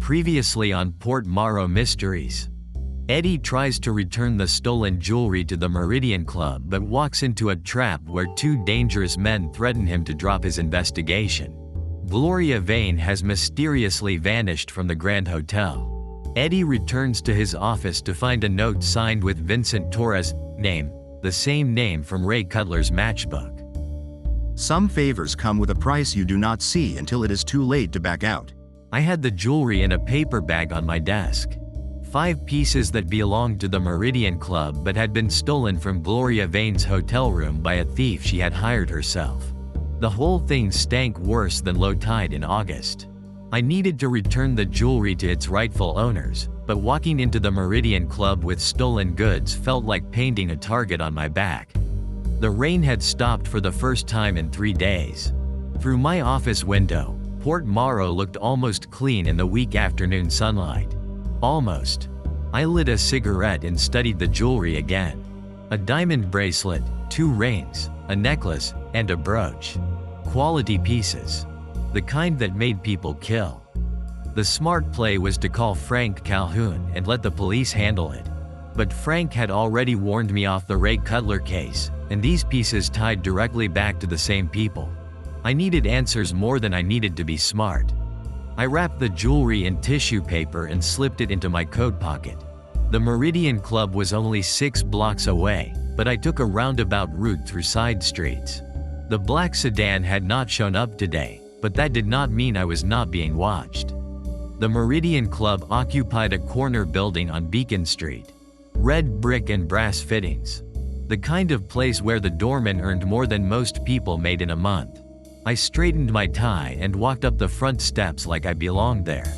Previously on Port Morrow Mysteries. Eddie tries to return the stolen jewelry to the Meridian Club but walks into a trap where two dangerous men threaten him to drop his investigation. Gloria Vane has mysteriously vanished from the Grand Hotel. Eddie returns to his office to find a note signed with Vincent Torres' name, the same name from Ray Cutler's matchbook. Some favors come with a price you do not see until it is too late to back out. I had the jewelry in a paper bag on my desk. 5 pieces that belonged to the Meridian Club but had been stolen from Gloria Vane's hotel room by a thief she had hired herself. The whole thing stank worse than low tide in August. I needed to return the jewelry to its rightful owners, but walking into the Meridian Club with stolen goods felt like painting a target on my back. The rain had stopped for the first time in 3 days. Through my office window, Port Morrow looked almost clean in the weak afternoon sunlight. Almost. I lit a cigarette and studied the jewelry again. A diamond bracelet, 2 rings, a necklace, and a brooch. Quality pieces. The kind that made people kill. The smart play was to call Frank Calhoun and let the police handle it. But Frank had already warned me off the Ray Cutler case, and these pieces tied directly back to the same people. I needed answers more than I needed to be smart. I wrapped the jewelry in tissue paper and slipped it into my coat pocket. The Meridian Club was only 6 blocks away, but I took a roundabout route through side streets. The black sedan had not shown up today, but that did not mean I was not being watched. The Meridian Club occupied a corner building on Beacon Street. Red brick and brass fittings. The kind of place where the doorman earned more than most people made in a month. I straightened my tie and walked up the front steps like I belonged there.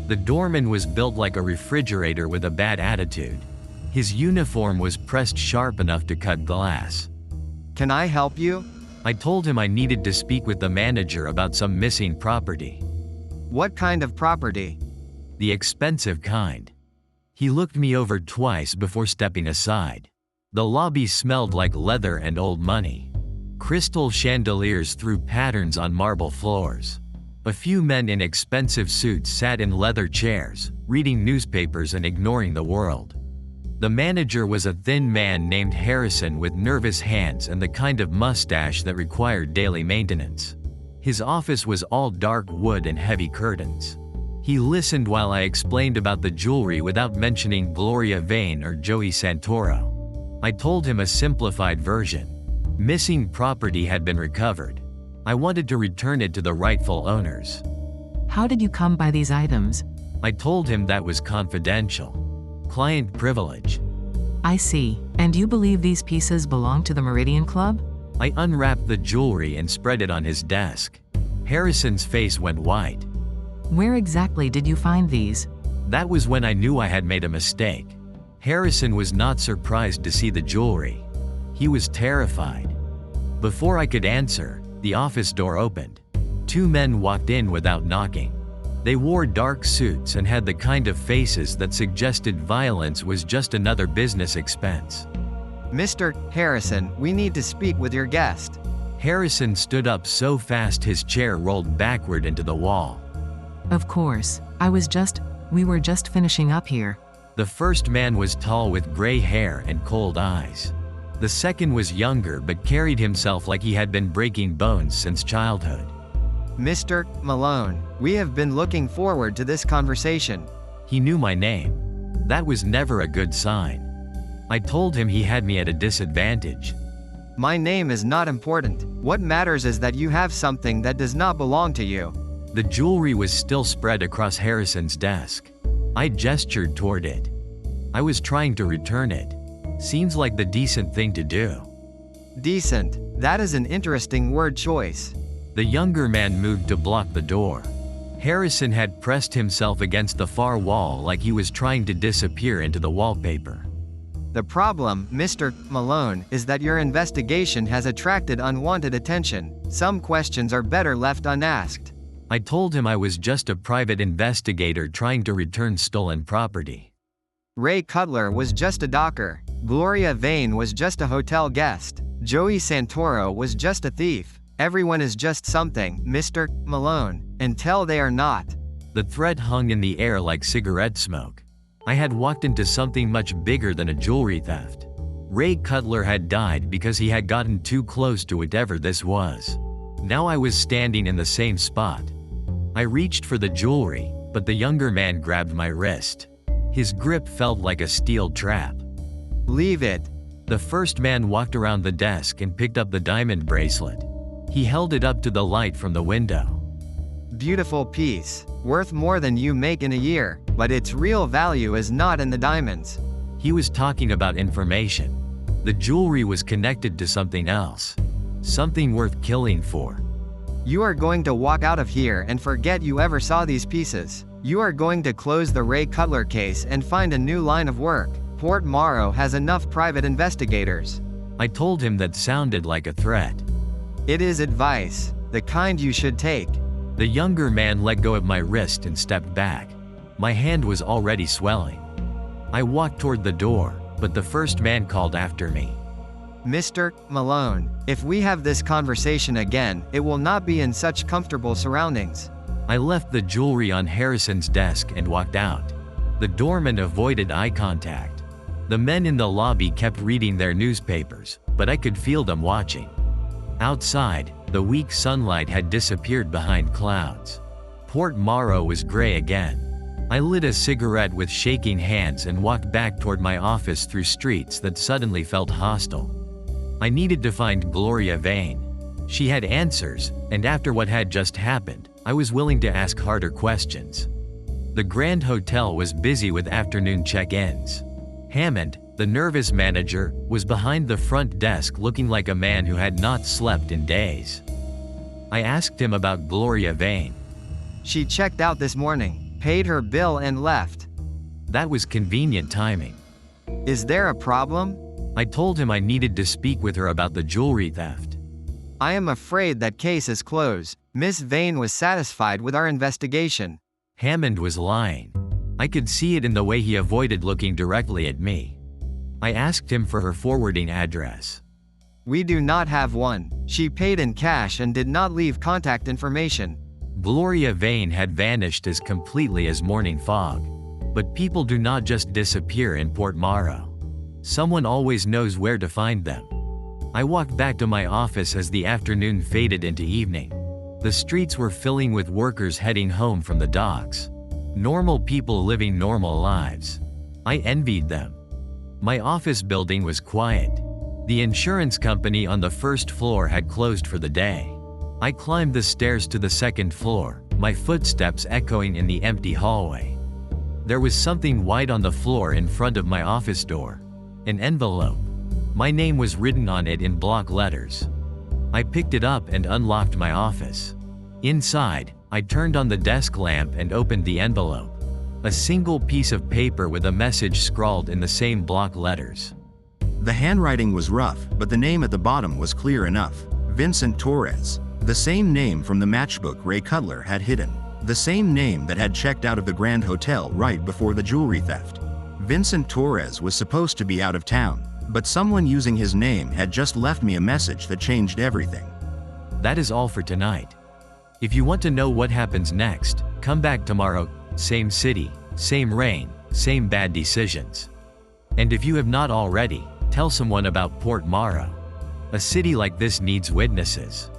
The doorman was built like a refrigerator with a bad attitude. His uniform was pressed sharp enough to cut glass. Can I help you? I told him I needed to speak with the manager about some missing property. What kind of property? The expensive kind. He looked me over twice before stepping aside. The lobby smelled like leather and old money. Crystal chandeliers threw patterns on marble floors. A few men in expensive suits sat in leather chairs, reading newspapers and ignoring the world. The manager was a thin man named Harrison with nervous hands and the kind of mustache that required daily maintenance. His office was all dark wood and heavy curtains. He listened while I explained about the jewelry without mentioning Gloria Vane or Joey Santoro. I told him a simplified version. Missing property had been recovered. I wanted to return it to the rightful owners. How did you come by these items? I told him that was confidential. Client privilege. I see. And you believe these pieces belong to the Meridian Club? I unwrapped the jewelry and spread it on his desk. Harrison's face went white. Where exactly did you find these? That was when I knew I had made a mistake. Harrison was not surprised to see the jewelry. He was terrified. Before I could answer, the office door opened. 2 men walked in without knocking. They wore dark suits and had the kind of faces that suggested violence was just another business expense. Mr. Harrison, we need to speak with your guest. Harrison stood up so fast his chair rolled backward into the wall. Of course. We were just finishing up here. The first man was tall with gray hair and cold eyes. The second was younger but carried himself like he had been breaking bones since childhood. Mr. Malone, we have been looking forward to this conversation. He knew my name. That was never a good sign. I told him he had me at a disadvantage. My name is not important. What matters is that you have something that does not belong to you. The jewelry was still spread across Harrison's desk. I gestured toward it. I was trying to return it. Seems like the decent thing to do. Decent. That is an interesting word choice. The younger man moved to block the door. Harrison had pressed himself against the far wall like he was trying to disappear into the wallpaper. The problem, Mr. Malone, is that your investigation has attracted unwanted attention. Some questions are better left unasked. I told him I was just a private investigator trying to return stolen property. Ray Cutler was just a docker. Gloria Vane was just a hotel guest. Joey Santoro was just a thief. Everyone is just something, Mr. Malone, until they are not. The threat hung in the air like cigarette smoke. I had walked into something much bigger than a jewelry theft. Ray Cutler had died because he had gotten too close to whatever this was. Now I was standing in the same spot. I reached for the jewelry, but the younger man grabbed my wrist. His grip felt like a steel trap. Leave it. The first man walked around the desk and picked up the diamond bracelet. He held it up to the light from the window. Beautiful piece, worth more than you make in a year, but its real value is not in the diamonds. He was talking about information. The jewelry was connected to something else. Something worth killing for. You are going to walk out of here and forget you ever saw these pieces. You are going to close the Ray Cutler case and find a new line of work. Port Morrow has enough private investigators. I told him that sounded like a threat. It is advice, the kind you should take. The younger man let go of my wrist and stepped back. My hand was already swelling. I walked toward the door, but the first man called after me. Mr. Malone, if we have this conversation again, it will not be in such comfortable surroundings. I left the jewelry on Harrison's desk and walked out. The doorman avoided eye contact. The men in the lobby kept reading their newspapers, but I could feel them watching. Outside, the weak sunlight had disappeared behind clouds. Port Morrow was gray again. I lit a cigarette with shaking hands and walked back toward my office through streets that suddenly felt hostile. I needed to find Gloria Vane. She had answers, and after what had just happened, I was willing to ask harder questions. The Grand Hotel was busy with afternoon check-ins. Hammond, the nervous manager, was behind the front desk looking like a man who had not slept in days. I asked him about Gloria Vane. She checked out this morning, paid her bill and left. That was convenient timing. Is there a problem? I told him I needed to speak with her about the jewelry theft. I am afraid that case is closed. Miss Vane was satisfied with our investigation. Hammond was lying. I could see it in the way he avoided looking directly at me. I asked him for her forwarding address. We do not have one. She paid in cash and did not leave contact information. Gloria Vane had vanished as completely as morning fog. But people do not just disappear in Port Morrow. Someone always knows where to find them. I walked back to my office as the afternoon faded into evening. The streets were filling with workers heading home from the docks. Normal people living normal lives. I envied them. My office building was quiet. The insurance company on the first floor had closed for the day. I climbed the stairs to the second floor, my footsteps echoing in the empty hallway. There was something white on the floor in front of my office door. An envelope. My name was written on it in block letters. I picked it up and unlocked my office. Inside, I turned on the desk lamp and opened the envelope. A single piece of paper with a message scrawled in the same block letters. The handwriting was rough, but the name at the bottom was clear enough. Vincent Torres. The same name from the matchbook Ray Cutler had hidden. The same name that had checked out of the Grand Hotel right before the jewelry theft. Vincent Torres was supposed to be out of town, but someone using his name had just left me a message that changed everything. That is all for tonight. If you want to know what happens next, come back tomorrow, same city, same rain, same bad decisions. And if you have not already, tell someone about Port Morrow. A city like this needs witnesses.